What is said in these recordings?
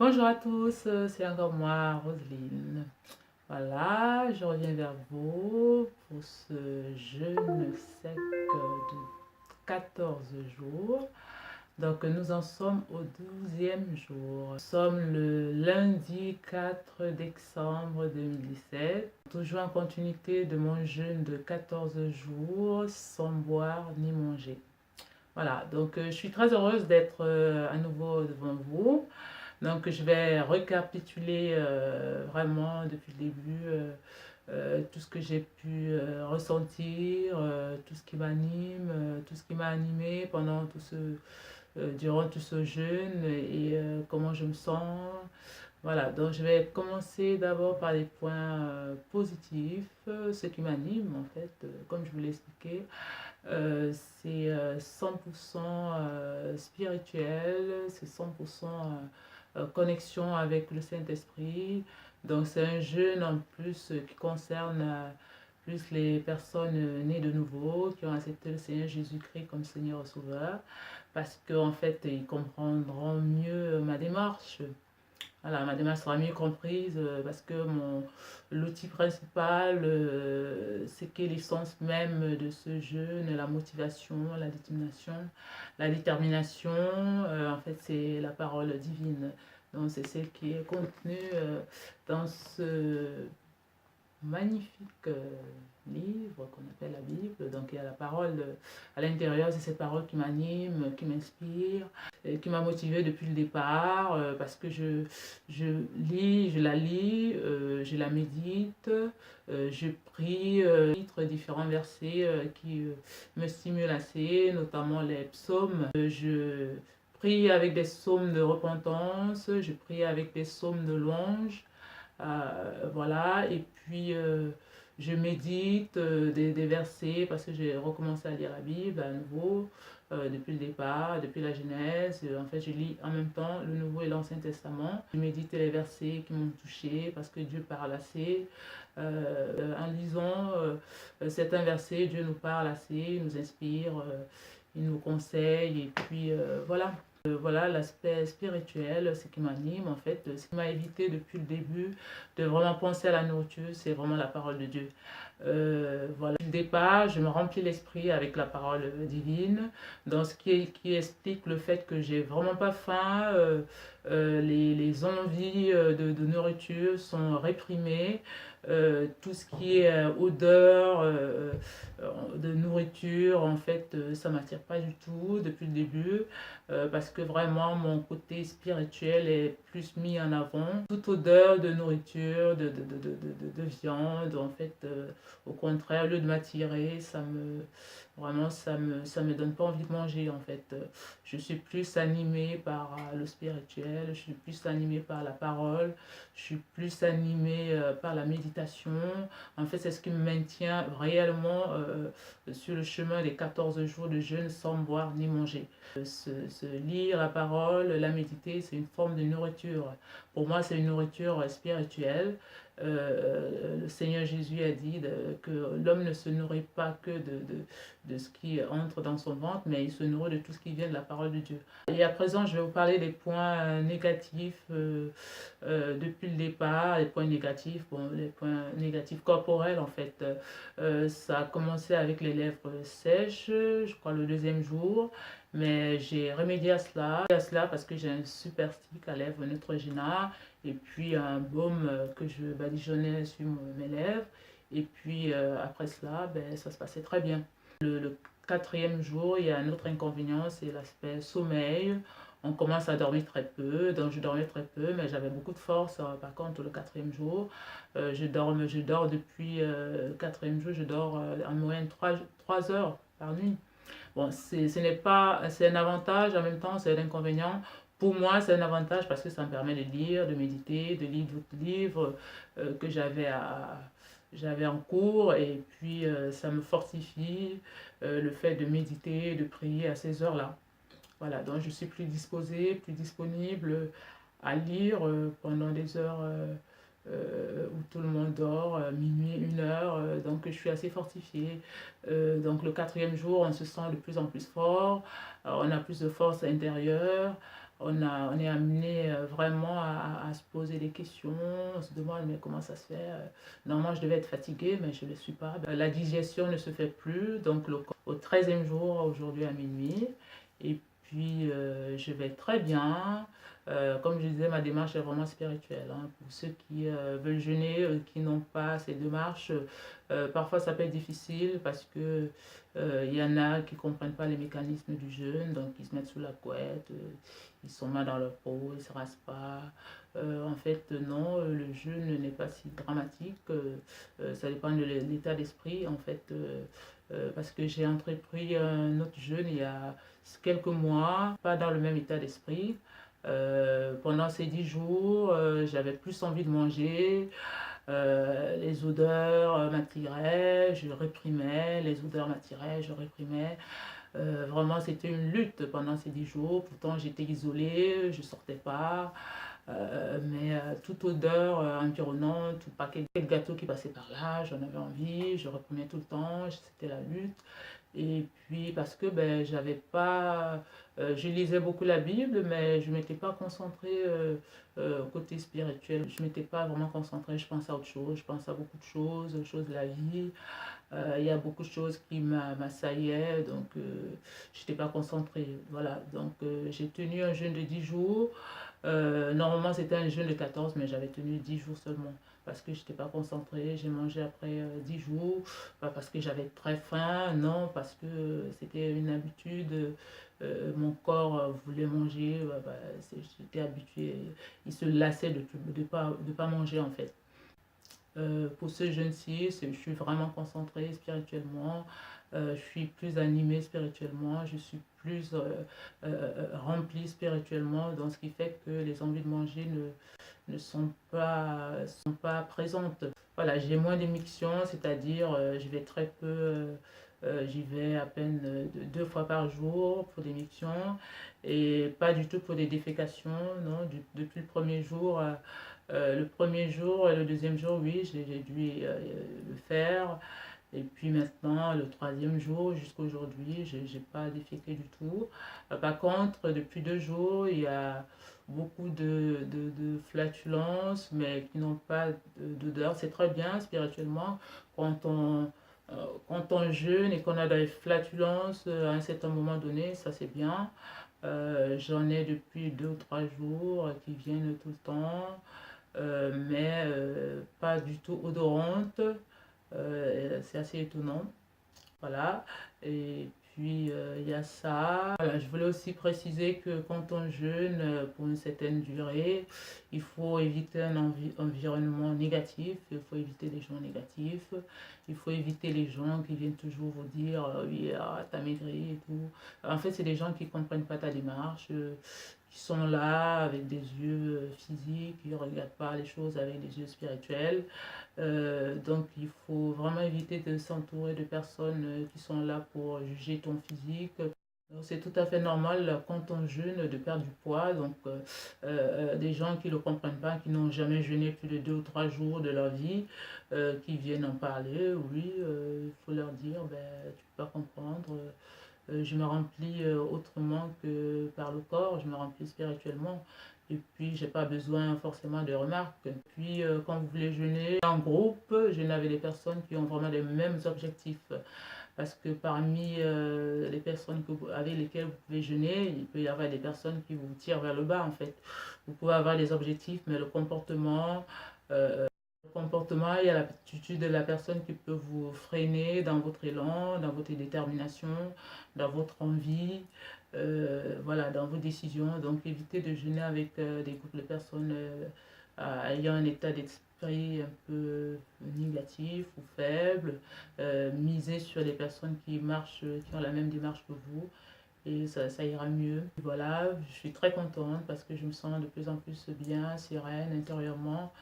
Bonjour à tous, c'est encore moi, Roselyne. Voilà, je reviens vers vous pour ce jeûne sec de 14 jours. Donc nous en sommes au 12e jour. Nous sommes le lundi 4 décembre 2017. Toujours en continuité de mon jeûne de 14 jours sans boire ni manger. Voilà, donc je suis très heureuse d'être à nouveau devant vous. Donc je vais récapituler vraiment depuis le début tout ce que j'ai pu ressentir, tout ce qui m'anime, tout ce qui m'a animé pendant durant tout ce jeûne et comment je me sens. Voilà, donc je vais commencer d'abord par les points positifs, ce qui m'anime en fait, comme je vous l'ai expliqué. C'est 100% spirituel, c'est 100% connexion avec le Saint-Esprit. Donc c'est un jeûne en plus qui concerne plus les personnes nées de nouveau, qui ont accepté le Seigneur Jésus-Christ comme Seigneur et Sauveur, parce qu'en fait ils comprendront mieux ma démarche. Voilà, ma démarche sera mieux comprise parce que l'outil principal, c'est que l'essence même de ce jeûne, la motivation, la détermination, en fait, c'est la parole divine. Donc, c'est celle qui est contenue dans ce magnifique livre qu'on appelle la Bible. Donc il y a la parole à l'intérieur, c'est cette parole qui m'anime, qui m'inspire, qui m'a motivée depuis le départ parce que je lis, je la lis, je la médite, je prie, différents versets qui me stimulent assez, notamment les psaumes. Je prie avec des psaumes de repentance, je prie avec des psaumes de louange. Voilà, et puis je médite des versets parce que j'ai recommencé à lire la Bible à nouveau depuis le départ, depuis la Genèse. En fait, je lis en même temps le Nouveau et l'Ancien Testament. Je médite les versets qui m'ont touché parce que Dieu parle assez. En lisant certains versets, Dieu nous parle assez, il nous inspire, il nous conseille, et puis voilà. Voilà l'aspect spirituel, ce qui m'anime en fait, ce qui m'a évité depuis le début de vraiment penser à la nourriture, c'est vraiment la parole de Dieu. Voilà. Dès le départ, je me remplis l'esprit avec la parole divine, dans qui explique le fait que j'ai vraiment pas faim, les envies de nourriture sont réprimées, tout ce qui est odeur de nourriture, en fait, ça m'attire pas du tout depuis le début parce que vraiment mon côté spirituel est plus mis en avant. Toute odeur de nourriture, de viande, en fait, au contraire, au lieu de m'attirer, ça me donne pas envie de manger, en fait. Je suis plus animée par le spirituel, je suis plus animée par la parole, je suis plus animée par la méditation. En fait, c'est ce qui me maintient réellement sur le chemin des 14 jours de jeûne sans boire ni manger. Se lire la parole, la méditer, c'est une forme de nourriture. Pour moi, c'est une nourriture spirituelle. Le Seigneur Jésus a dit que l'homme ne se nourrit pas que de ce qui entre dans son ventre, mais il se nourrit de tout ce qui vient de la parole de Dieu. Et à présent, je vais vous parler des points négatifs depuis le départ, les points négatifs, bon, les points négatifs corporels en fait. Ça a commencé avec les lèvres sèches, je crois le deuxième jour. Mais j'ai remédié à cela parce que j'ai un super stick à lèvres Neutrogena et puis un baume que je badigeonnais sur mes lèvres. Et puis après cela, ben, ça se passait très bien. Le quatrième jour, il y a un autre inconvénient, c'est l'aspect sommeil. On commence à dormir très peu, donc je dormais très peu, mais j'avais beaucoup de force. Par contre, le quatrième jour, je dors depuis le quatrième jour, je dors en moyenne 3 heures par nuit. Bon, ce n'est pas, c'est un avantage, en même temps, c'est un inconvénient. Pour moi, c'est un avantage parce que ça me permet de lire, de méditer, de lire d'autres livres que j'avais en cours. Et puis, ça me fortifie le fait de méditer, de prier à ces heures-là. Voilà, donc je suis plus disposée, plus disponible à lire pendant des heures où tout le monde dort, minuit, 1 heure, donc je suis assez fortifiée. Donc le quatrième jour, on se sent de plus en plus fort, on a plus de force intérieure, on est amené vraiment à se poser des questions. On se demande, mais comment ça se fait? Normalement, je devais être fatiguée, mais je ne le suis pas. La digestion ne se fait plus, donc au 13e jour, aujourd'hui à minuit. Et puis, je vais très bien. Comme je disais, ma démarche est vraiment spirituelle, hein. Pour ceux qui veulent jeûner, qui n'ont pas ces démarches, parfois ça peut être difficile parce que il y en a qui ne comprennent pas les mécanismes du jeûne, donc ils se mettent sous la couette, ils sont mal dans leur peau, ils ne se rasent pas. En fait, non, le jeûne n'est pas si dramatique. Ça dépend de l'état d'esprit, en fait, parce que j'ai entrepris un autre jeûne il y a quelques mois, pas dans le même état d'esprit. Pendant ces 10 jours, j'avais plus envie de manger. Les odeurs m'attiraient, je réprimais. Les odeurs m'attiraient, je réprimais. Vraiment, c'était une lutte pendant ces 10 jours. Pourtant, j'étais isolée, je ne sortais pas. Mais toute odeur environnante, tout paquet de gâteaux qui passait par là, j'en avais envie, je reprenais tout le temps, c'était la lutte. Et puis parce que ben, j'avais pas, je lisais beaucoup la Bible, mais je ne m'étais pas concentrée côté spirituel. Je ne m'étais pas vraiment concentrée, je pensais à autre chose, je pensais à beaucoup de choses de la vie. Il y a beaucoup de choses qui m'assaillaient, donc je n'étais pas concentrée. Voilà, donc j'ai tenu un jeûne de 10 jours. Normalement, c'était un jeûne de 14, mais j'avais tenu 10 jours seulement parce que je n'étais pas concentrée. J'ai mangé après 10 jours, pas parce que j'avais très faim, non, parce que c'était une habitude. Mon corps voulait manger, bah, j'étais habituée. Il se lassait de pas manger en fait. Pour ce jeûne-ci, je suis vraiment concentrée spirituellement, je suis plus animée spirituellement, je suis plus remplie spirituellement, donc ce qui fait que les envies de manger ne sont pas présentes. Voilà, j'ai moins d'émissions, c'est-à-dire je vais très peu, j'y vais à peine 2 fois par jour pour des mictions et pas du tout pour des défécations, non, depuis le premier jour. Le premier jour et le deuxième jour, oui, j'ai dû le faire. Et puis maintenant, le troisième jour jusqu'à aujourd'hui, je n'ai pas déféqué du tout. Par contre, depuis 2 jours, il y a beaucoup de flatulences, mais qui n'ont pas d'odeur. C'est très bien spirituellement quand quand on jeûne et qu'on a des flatulences à un certain moment donné, ça c'est bien. J'en ai depuis 2 ou 3 jours qui viennent tout le temps, mais pas du tout odorantes. C'est assez étonnant. Voilà. Et puis, il y a ça. Voilà, je voulais aussi préciser que quand on jeûne pour une certaine durée, il faut éviter un environnement négatif, il faut éviter les gens négatifs, il faut éviter les gens qui viennent toujours vous dire oui, ah, t'as maigri et tout. En fait, c'est des gens qui ne comprennent pas ta démarche, qui sont là avec des yeux physiques, qui ne regardent pas les choses avec des yeux spirituels. Donc il faut vraiment éviter de s'entourer de personnes qui sont là pour juger ton physique. C'est tout à fait normal quand on jeûne de perdre du poids. Donc des gens qui ne le comprennent pas, qui n'ont jamais jeûné plus de 2 ou 3 jours de leur vie, qui viennent en parler, oui, il faut leur dire, ben, tu ne peux pas comprendre. Je me remplis autrement que par le corps, je me remplis spirituellement. Et puis, j'ai pas besoin forcément de remarques. Puis, quand vous voulez jeûner en groupe, jeûner avec des personnes qui ont vraiment les mêmes objectifs. Parce que parmi les personnes avec lesquelles vous pouvez jeûner, il peut y avoir des personnes qui vous tirent vers le bas, en fait. Vous pouvez avoir des objectifs, mais le comportement, il y a l'attitude de la personne qui peut vous freiner dans votre élan, dans votre détermination, dans votre envie, voilà, dans vos décisions. Donc, évitez de jeûner avec des groupes de personnes ayant un état d'esprit un peu négatif ou faible. Misez sur les personnes qui marchent, qui ont la même démarche que vous et ça ira mieux. Voilà, je suis très contente parce que je me sens de plus en plus bien, sereine intérieurement.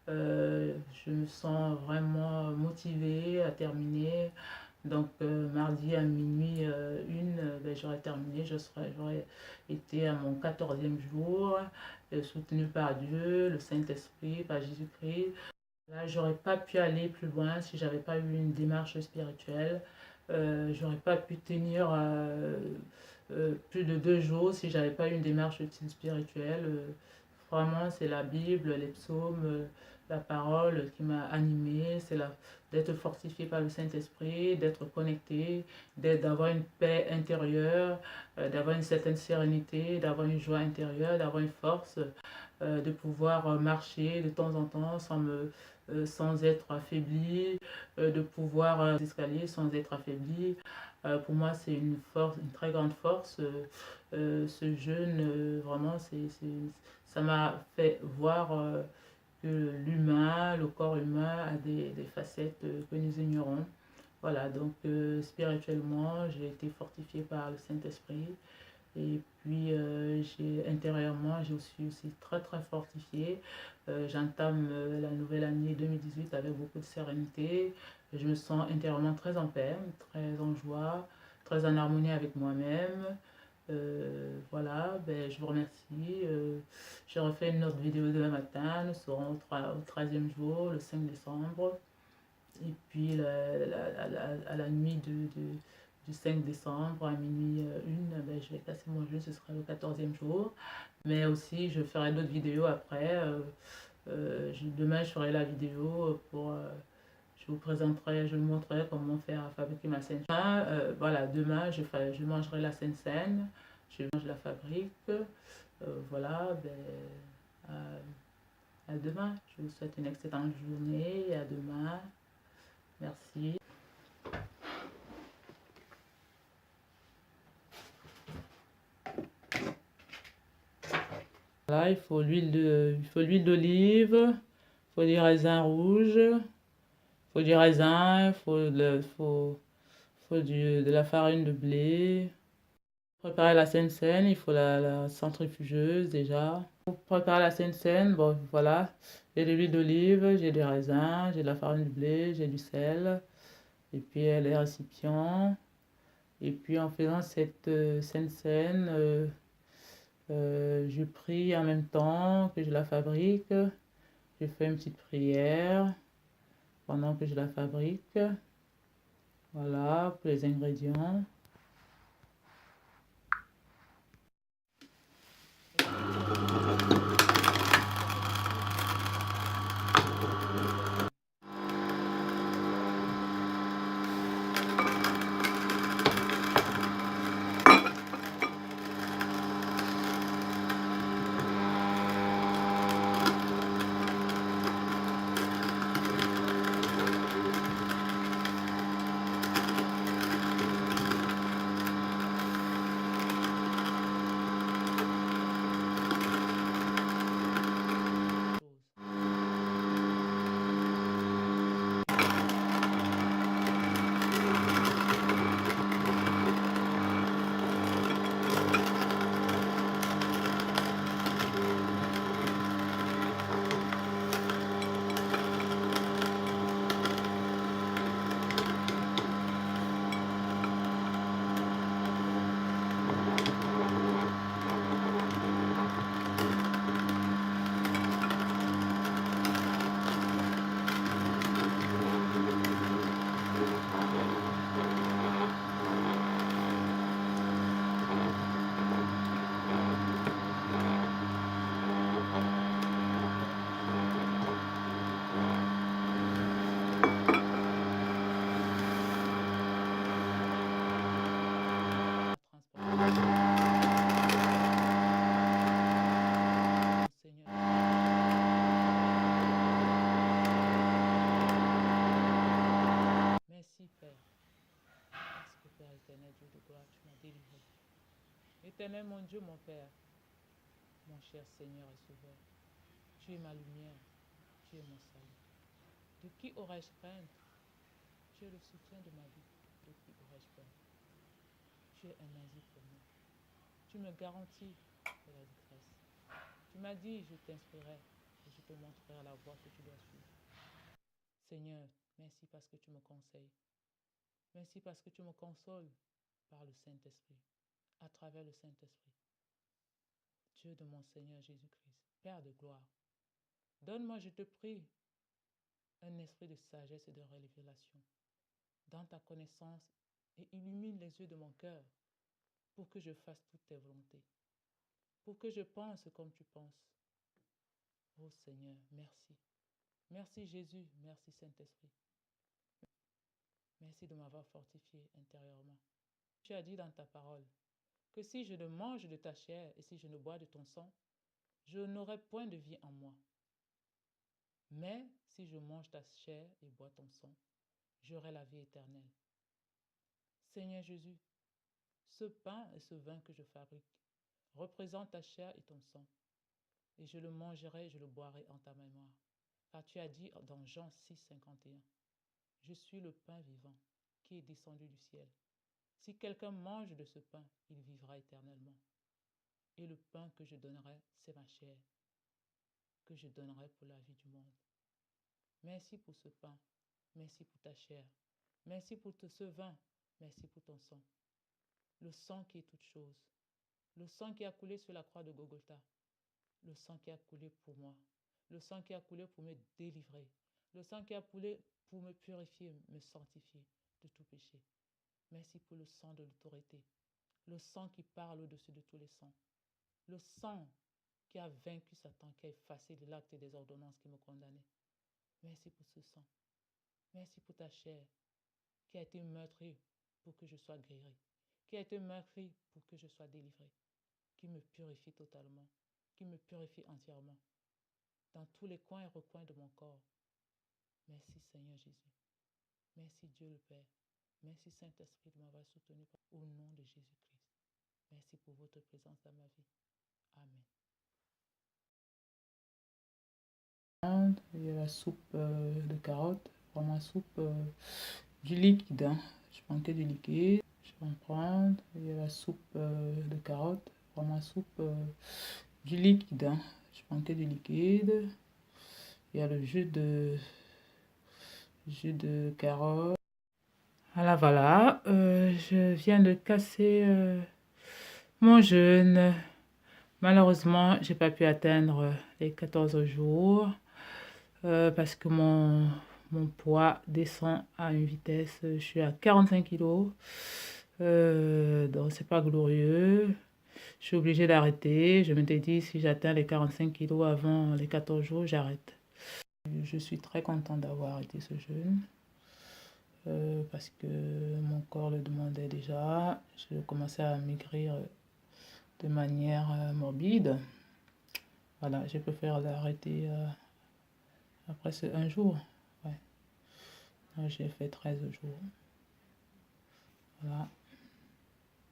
Je me sens vraiment motivée à terminer. Donc mardi à minuit ben, j'aurai terminé, j'aurai été à mon 14e jour, soutenu par Dieu, le Saint-Esprit, par Jésus-Christ. Là, j'aurais pas pu aller plus loin si j'avais pas eu une démarche spirituelle. J'aurais pas pu tenir plus de 2 jours si j'avais pas une démarche spirituelle. Vraiment, c'est la Bible, les psaumes, la parole qui m'a animée. C'est d'être fortifié par le Saint-Esprit, d'être connecté, d'avoir une paix intérieure, d'avoir une certaine sérénité, d'avoir une joie intérieure, d'avoir une force, de pouvoir marcher de temps en temps sans être affaibli, de pouvoir escalier sans être affaibli. Pour moi, c'est une force, une très grande force. Ce jeûne, vraiment, ça m'a fait voir que l'humain, le corps humain a des facettes que nous ignorons. Voilà, donc spirituellement, j'ai été fortifié par le Saint-Esprit. Et puis, intérieurement, je suis aussi très, très fortifiée. J'entame la nouvelle année 2018 avec beaucoup de sérénité. Je me sens intérieurement très en paix, très en joie, très en harmonie avec moi-même. Voilà, ben, je vous remercie. Je refais une autre vidéo demain matin. Nous serons au 13e jour, le 5 décembre. Et puis à la nuit du 5 décembre, à minuit 1, ben, je vais casser mon jeu, ce sera le 14e jour. Mais aussi, je ferai d'autres vidéos après. Demain, je ferai la vidéo je vous présenterai, je vous montrerai comment faire fabriquer ma scène. Voilà, demain, je mangerai la scène, je la fabrique. Voilà, ben, à demain. Je vous souhaite une excellente journée et à demain. Merci. Là, il faut l'huile d'olive, il faut du raisin rouge, il faut du raisin, faut de la farine de blé. Pour préparer la Sainte-Seine, il faut la centrifugeuse déjà. Pour préparer la Sainte-Seine, bon voilà, j'ai de l'huile d'olive, j'ai du raisin, j'ai de la farine de blé, j'ai du sel, et puis les récipients. Et puis en faisant cette Sainte-Seine, je prie en même temps que je la fabrique. Je fais une petite prière pendant que je la fabrique. Voilà pour les ingrédients. Merci Père, parce que Père éternel, Dieu de gloire, tu m'as délivré. Éternel mon Dieu, mon Père, mon cher Seigneur et Sauveur, tu es ma lumière, tu es mon salut. De qui aurais-je crainte? Tu es le soutien de ma vie. De qui aurais-je peur? Tu es un asile pour moi. Tu me garantis de la détresse. Tu m'as dit, je t'inspirerai et je te montrerai la voie que tu dois suivre. Seigneur, merci parce que tu me conseilles. Merci parce que tu me consoles par le Saint-Esprit, à travers le Saint-Esprit. Dieu de mon Seigneur Jésus-Christ, Père de gloire, donne-moi, je te prie, un esprit de sagesse et de révélation dans ta connaissance et illumine les yeux de mon cœur pour que je fasse toutes tes volontés, pour que je pense comme tu penses. Oh Seigneur, merci. Merci Jésus, merci Saint-Esprit. Merci de m'avoir fortifié intérieurement. Tu as dit dans ta parole que si je ne mange de ta chair et si je ne bois de ton sang, je n'aurai point de vie en moi. Mais si je mange ta chair et bois ton sang, j'aurai la vie éternelle. Seigneur Jésus, ce pain et ce vin que je fabrique représentent ta chair et ton sang, et je le mangerai et je le boirai en ta mémoire. Car tu as dit dans Jean 6, 51, « Je suis le pain vivant qui est descendu du ciel. Si quelqu'un mange de ce pain, il vivra éternellement. Et le pain que je donnerai, c'est ma chair, que je donnerai pour la vie du monde. » Merci pour ce pain, merci pour ta chair, merci pour ce vin, merci pour ton sang. Le sang qui est toute chose, le sang qui a coulé sur la croix de Golgotha, le sang qui a coulé pour moi, le sang qui a coulé pour me délivrer, le sang qui a coulé pour me purifier, me sanctifier de tout péché. Merci pour le sang de l'autorité, le sang qui parle au-dessus de tous les sangs, le sang qui a vaincu Satan, qui a effacé les actes et des ordonnances qui me condamnaient. Merci pour ce sang. Merci pour ta chair qui a été meurtrie pour que je sois guéri, qui a été meurtrie pour que je sois délivré, qui me purifie totalement, qui me purifie entièrement, dans tous les coins et recoins de mon corps. Merci Seigneur Jésus. Merci Dieu le Père. Merci Saint-Esprit de m'avoir soutenu au nom de Jésus-Christ. Merci pour votre présence dans ma vie. Amen. Il y a la soupe de carottes, vraiment soupe du liquide. Hein. Je manquais du liquide. Je vais en prendre. Il y a la soupe de carottes, vraiment soupe du liquide. Hein. Je manquais du liquide. Il y a le jus de carotte. Voilà, voilà. Je viens de casser mon jeûne. Malheureusement, j'ai pas pu atteindre les 14 jours parce que mon poids descend à une vitesse, je suis à 45 kilos, donc c'est pas glorieux. Je suis obligée d'arrêter. Je m'étais dit, si j'atteins les 45 kilos avant les 14 jours, j'arrête. Je suis très contente d'avoir arrêté ce jeûne parce que mon corps le demandait déjà. Je commençais à maigrir de manière morbide. Voilà, je préfère l'arrêter après ce un jour. Ouais. J'ai fait 13 jours. Voilà.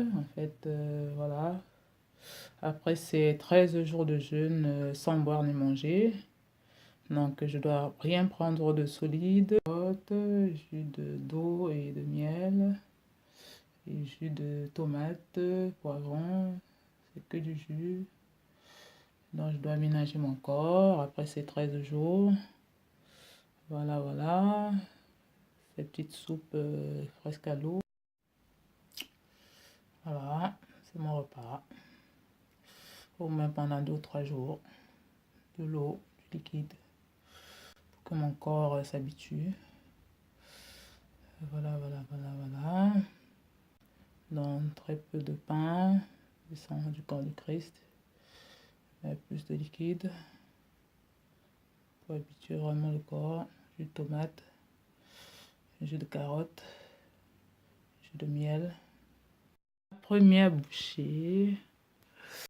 En fait, voilà. Après ces 13 jours de jeûne sans boire ni manger, donc je dois rien prendre de solide. Jus d'eau et de miel. Et jus de tomate, poivron, c'est que du jus. Donc je dois ménager mon corps après ces 13 jours. Voilà, voilà. Ces petites soupes fresques à l'eau. Voilà, c'est mon repas. Au moins pendant 2 ou 3 jours. De l'eau, du liquide. Pour que mon corps s'habitue. Voilà, voilà, voilà, voilà. Donc très peu de pain. Du sang du corps du Christ. Plus de liquide. Pour habituer vraiment le corps. Jus de tomate. Jus de carotte. Jus de miel. Première bouchée.